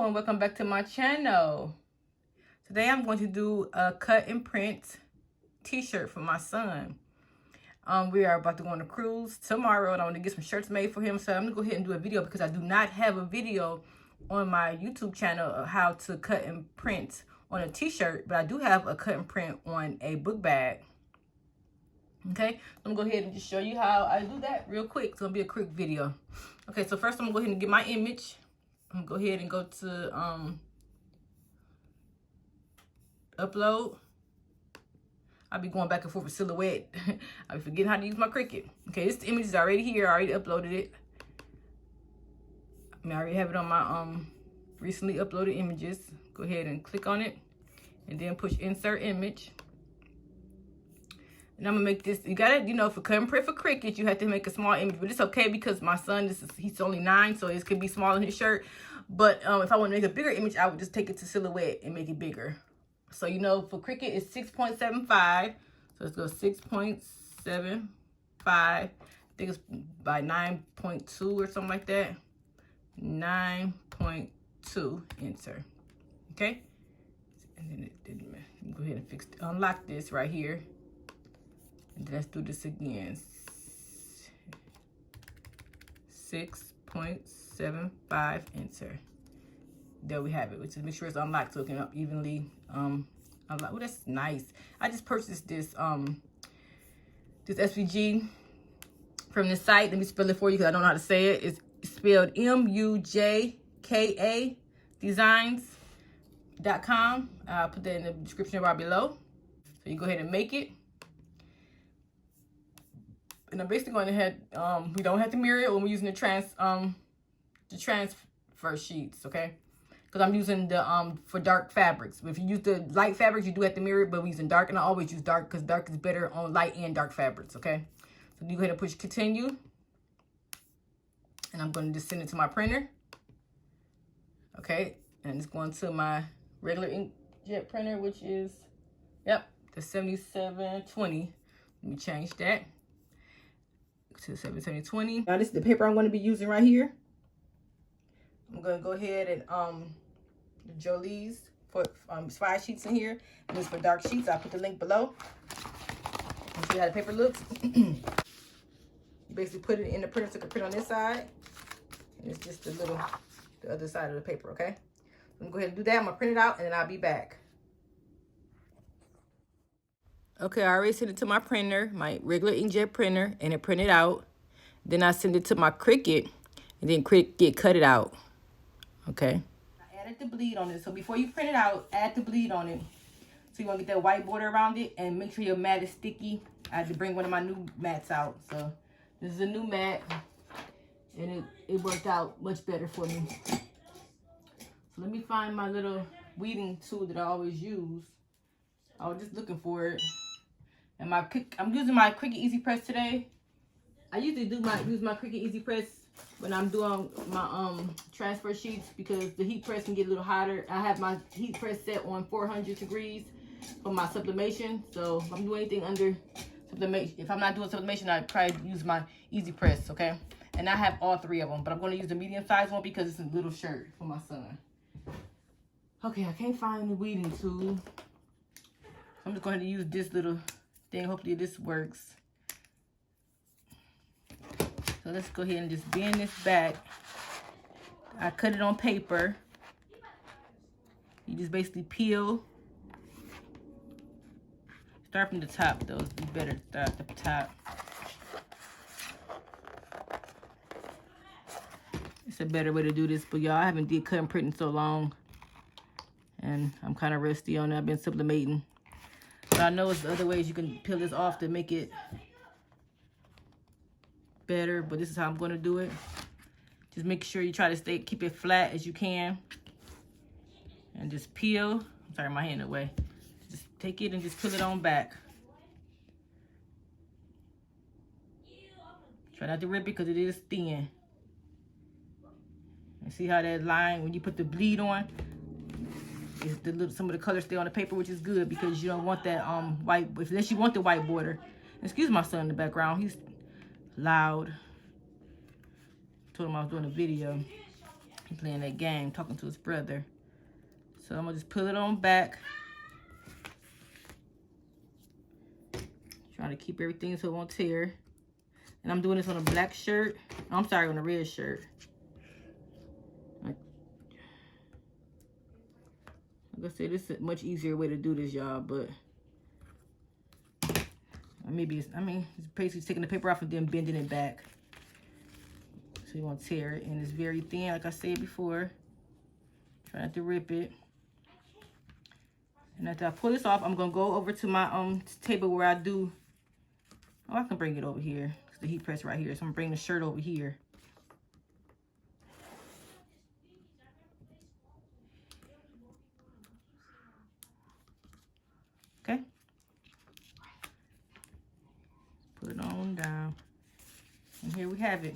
Hello and welcome back to my channel. Today I'm going to do a cut and print t-shirt for my son. We are about to go on a cruise tomorrow and I want to get some shirts made for him. So I'm going to go ahead and do a video because I do not have a video on my YouTube channel of how to cut and print on a t-shirt. But I do have a cut and print on a book bag. Okay, so I'm going to go ahead and just show you how I do that real quick. It's going to be a quick video. Okay, so first I'm going to go ahead and get my image. I'm going to go ahead and go to upload. I'll be going back and forth with Silhouette. I'll be forgetting how to use my Cricut. Okay, this image is already here. I already uploaded it. I already have it on my recently uploaded images. Go ahead and click on it and then push insert image. And I'm gonna make this, you gotta, you know, for cut and print for Cricut, you have to make a small image, but it's okay because my son, he's only 9, so it could be small in his shirt. But if I want to make a bigger image, I would just take it to Silhouette and make it bigger. So, you know, for Cricut, it's 6.75. So let's go 6.75. I think it's by 9.2 or something like that. 9.2, enter. Okay? And then it didn't, go ahead and unlock this right here. And then let's do this again. 6.75, enter. There we have it. Which is make sure it's unlocked so it can evenly unlock. Oh, that's nice. I just purchased this this SVG from the site. Let me spell it for you because I don't know how to say it. It's spelled MUJKA designs.com. I'll put that in the description bar below. So you go ahead and make it. And I'm basically going to have, we don't have to mirror it when we're using the transfer sheets, okay? Because I'm using the, for dark fabrics. If you use the light fabrics, you do have to mirror it, but we're using dark, and I always use dark because dark is better on light and dark fabrics, okay? So you go ahead and push continue. And I'm going to just send it to my printer. Okay, and it's going to my regular inkjet printer, which is, yep, the 7720. Let me change that to 7720. Now this is the paper I'm going to be using right here. I'm going to go ahead and the Jolie's put 5 sheets in here. And this is for dark sheets. I'll put the link below. And see how the paper looks. You basically put it in the printer so you can print on this side. And it's just the other side of the paper, okay? I'm going to go ahead and do that. I'm going to print it out and then I'll be back. Okay, I already sent it to my printer, my regular inkjet printer, and it printed out. Then I sent it to my Cricut, and then Cricut cut it out. Okay. I added the bleed on it. So before you print it out, add the bleed on it. So you want to get that white border around it, and make sure your mat is sticky. I had to bring one of my new mats out. So this is a new mat, and it worked out much better for me. So let me find my little weeding tool that I always use. I was just looking for it. And I'm using my Cricut Easy Press today. I usually use my Cricut Easy Press when I'm doing my transfer sheets because the heat press can get a little hotter. I have my heat press set on 400 degrees for my sublimation. So if I'm doing anything under sublimation, if I'm not doing sublimation, I probably use my Easy Press, okay? And I have all 3 of them, but I'm going to use the medium size one because it's a little shirt for my son. Okay, I can't find the weeding tool. I'm just going to use this little thing. Hopefully this works. So let's go ahead and just bend this back. I cut it on paper. You just basically peel. Start from the top though. It's better to start at the top. It's a better way to do this, but y'all, I haven't did cut and print in so long. And I'm kind of rusty on it. I've been sublimating. But I know there's other ways you can peel this off to make it better, but this is how I'm going to do it. Just make sure you try to keep it flat as you can. And just peel. I'm sorry, my hand away. Just take it and just peel it on back. Try not to rip it because it is thin. And see how that line, when you put the bleed on, some of the colors stay on the paper, which is good because you don't want that white, unless you want the white border. Excuse my son in the background, he's loud. Told him I was doing a video. He playing that game, talking to his brother. So I'm gonna just pull it on back. Trying to keep everything so it won't tear. And I'm doing this on a black shirt. Oh, I'm sorry, on a red shirt. Like I said, this is a much easier way to do this, y'all, but maybe it's, it's basically taking the paper off and then bending it back. So you won't tear it. And it's very thin, like I said before. Try not to rip it. And after I pull this off, I'm gonna go over to my table where I do. Oh, I can bring it over here. It's the heat press right here. So I'm gonna bring the shirt over here. Okay. Put it on down. And here we have it.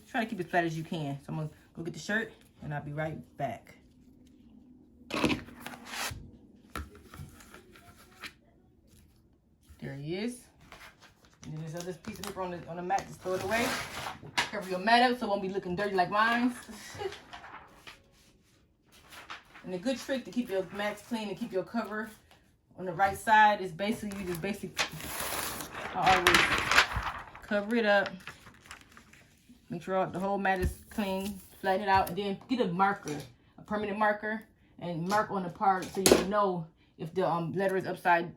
Try to keep it flat as you can. So I'm gonna go get the shirt and I'll be right back. There he is. And then there's this piece of paper on the mat, just throw it away. Cover your mat up so it won't be looking dirty like mine. And a good trick to keep your mats clean and keep your cover on the right side is basically, I always cover it up. Make sure the whole mat is clean, flatten it out, and then get a marker, a permanent marker, and mark on the part so you know if the letter is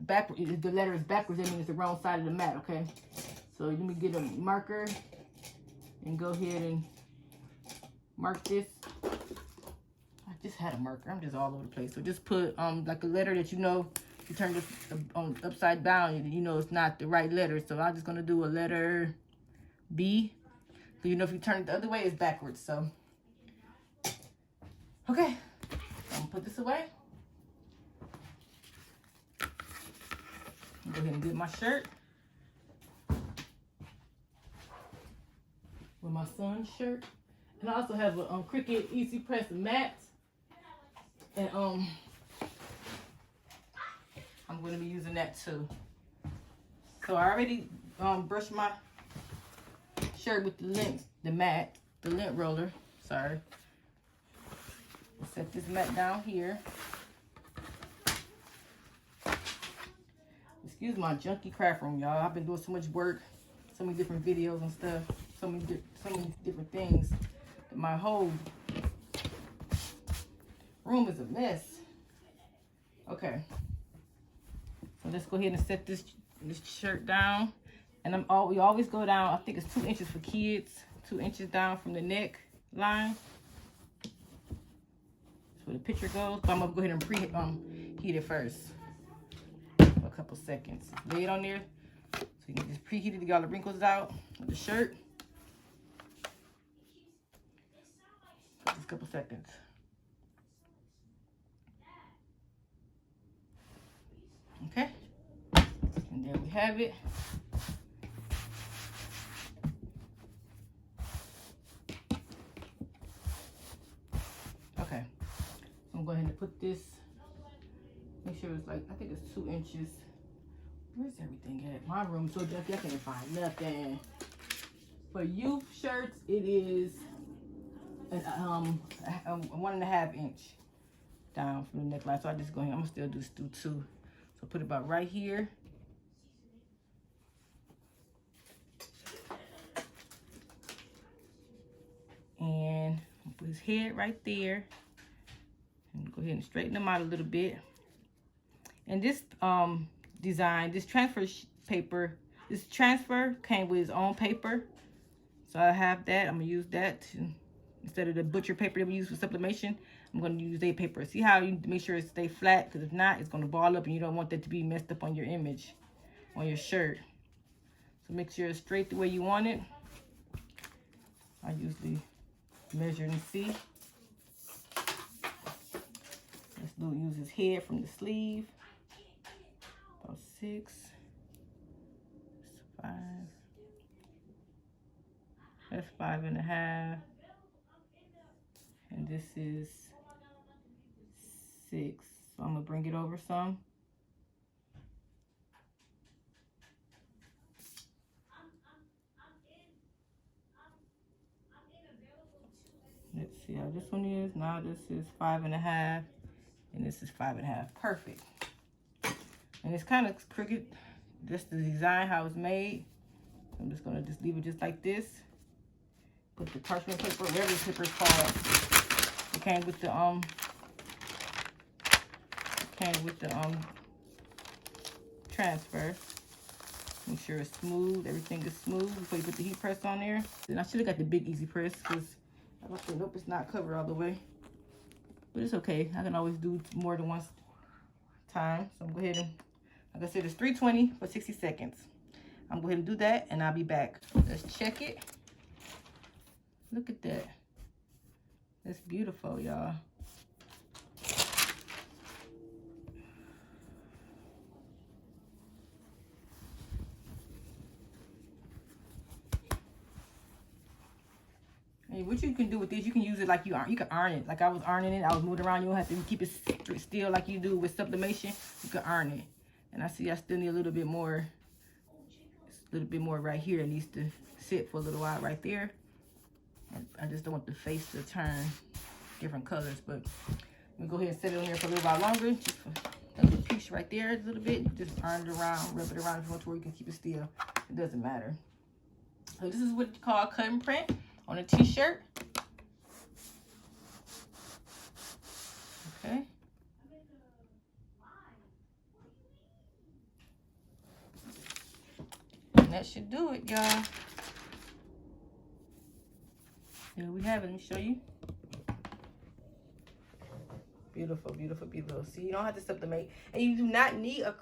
backwards. If the letter is backwards, that means it's the wrong side of the mat, okay? So let me get a marker and go ahead and mark this. I just had a marker. I'm just all over the place. So just put like a letter that you know, you turn this upside down, you know it's not the right letter. So I'm just gonna do a letter B. So you know if you turn it the other way, it's backwards. So okay, I'm gonna put this away. Go ahead and get my shirt with my son's shirt, and I also have a Cricut Easy Press mat, and I'm going to be using that too. So I already brushed my shirt with the lint roller. Sorry. I'll set this mat down here. Excuse my junky craft room, y'all. I've been doing so much work, so many different videos and stuff, so many different things. My whole room is a mess. Okay, so let's go ahead and set this shirt down. And we always go down. I think it's 2 inches for kids, 2 inches down from the neck line. That's where the picture goes. But I'm gonna go ahead and preheat it first. A couple seconds. Lay it on there so you can just preheat it to get all the wrinkles out of the shirt. Just a couple seconds. Okay, and there we have it. Okay, so I'm going to put this. Make sure it's like, I think it's 2 inches. Where's everything at? My room's so dirty, I can't find nothing. For youth shirts, it is a 1.5 inch down from the neckline. So I just go ahead, I'm gonna still do 2. So put it about right here. And put his head right there. And go ahead and straighten them out a little bit. And this design, this transfer came with his own paper. So I have that. I'm gonna use that instead of the butcher paper that we use for sublimation. I'm gonna use their paper. See how you make sure it stay flat, because if not, it's gonna ball up and you don't want that to be messed up on your image, on your shirt. So make sure it's straight the way you want it. I usually measure and see. Let's use his head from the sleeve. About 6, 5. That's 5.5. And this is 6. So I'm gonna bring it over some. Let's see, I'll this one is. Now this is 5.5, and this is 5.5. Perfect. And it's kind of crooked. Just the design how it's made. I'm just gonna just leave it just like this. Put the parchment paper, whatever the paper is called. It came with the transfer. Make sure it's smooth. Everything is smooth before you put the heat press on there. Then I should have got the big easy press because I don't think, nope, it's not covered all the way. But it's okay. I can always do more than one time. So I'm going to go ahead and, like I said, it's 320 for 60 seconds. I'm going to go ahead and do that, and I'll be back. Let's check it. Look at that. That's beautiful, y'all. And what you can do with this, you can use it like you can iron it. Like I was ironing it, I was moving around. You don't have to keep it still like you do with sublimation. You can iron it. And I see I still need a little bit more right here. It needs to sit for a little while right there. And I just don't want the face to turn different colors. But I'm gonna go ahead and set it on there for a little while longer. Just for that little piece right there a little bit. Just iron it around, rub it around if you want to, where you can keep it still. It doesn't matter. So this is what you call cut and print on a t-shirt. Okay. And that should do it, y'all. Here we have it. Let me show you. Beautiful, beautiful, beautiful. See, you don't have to sublimate, and you do not need a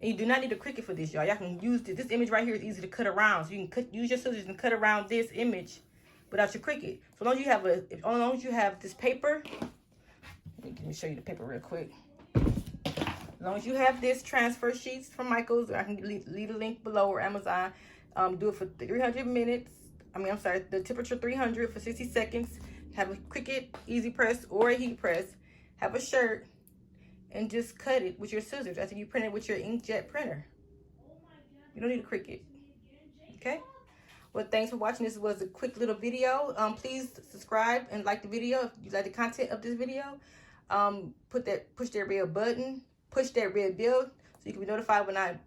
Cricut for this, y'all. Y'all can use this. This image right here is easy to cut around, so you can use your scissors and cut around this image without your Cricut. So long as you have as long as you have this paper. Let me show you the paper real quick. As long as you have this transfer sheets from Michaels, I can leave a link below, or Amazon. Do it for 300 minutes. I'm sorry, the temperature 300 for 60 seconds. Have a Cricut easy press or a heat press. Have a shirt and just cut it with your scissors after you print it with your inkjet printer. You don't need a Cricut. Okay? Well, thanks for watching. This was a quick little video. Please subscribe and like the video if you like the content of this video. Push that red button. Push that red bell so you can be notified when I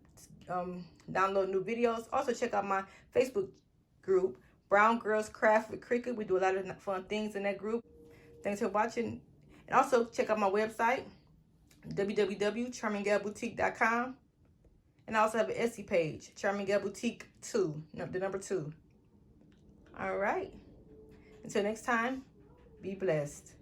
download new videos. Also, check out my Facebook group, Brown Girls Craft with Cricut. We do a lot of fun things in that group. Thanks for watching. And also, check out my website, www.charminggalboutique.com. And I also have an Etsy page, Charming Gal Boutique 2, the number 2. All right. Until next time, be blessed.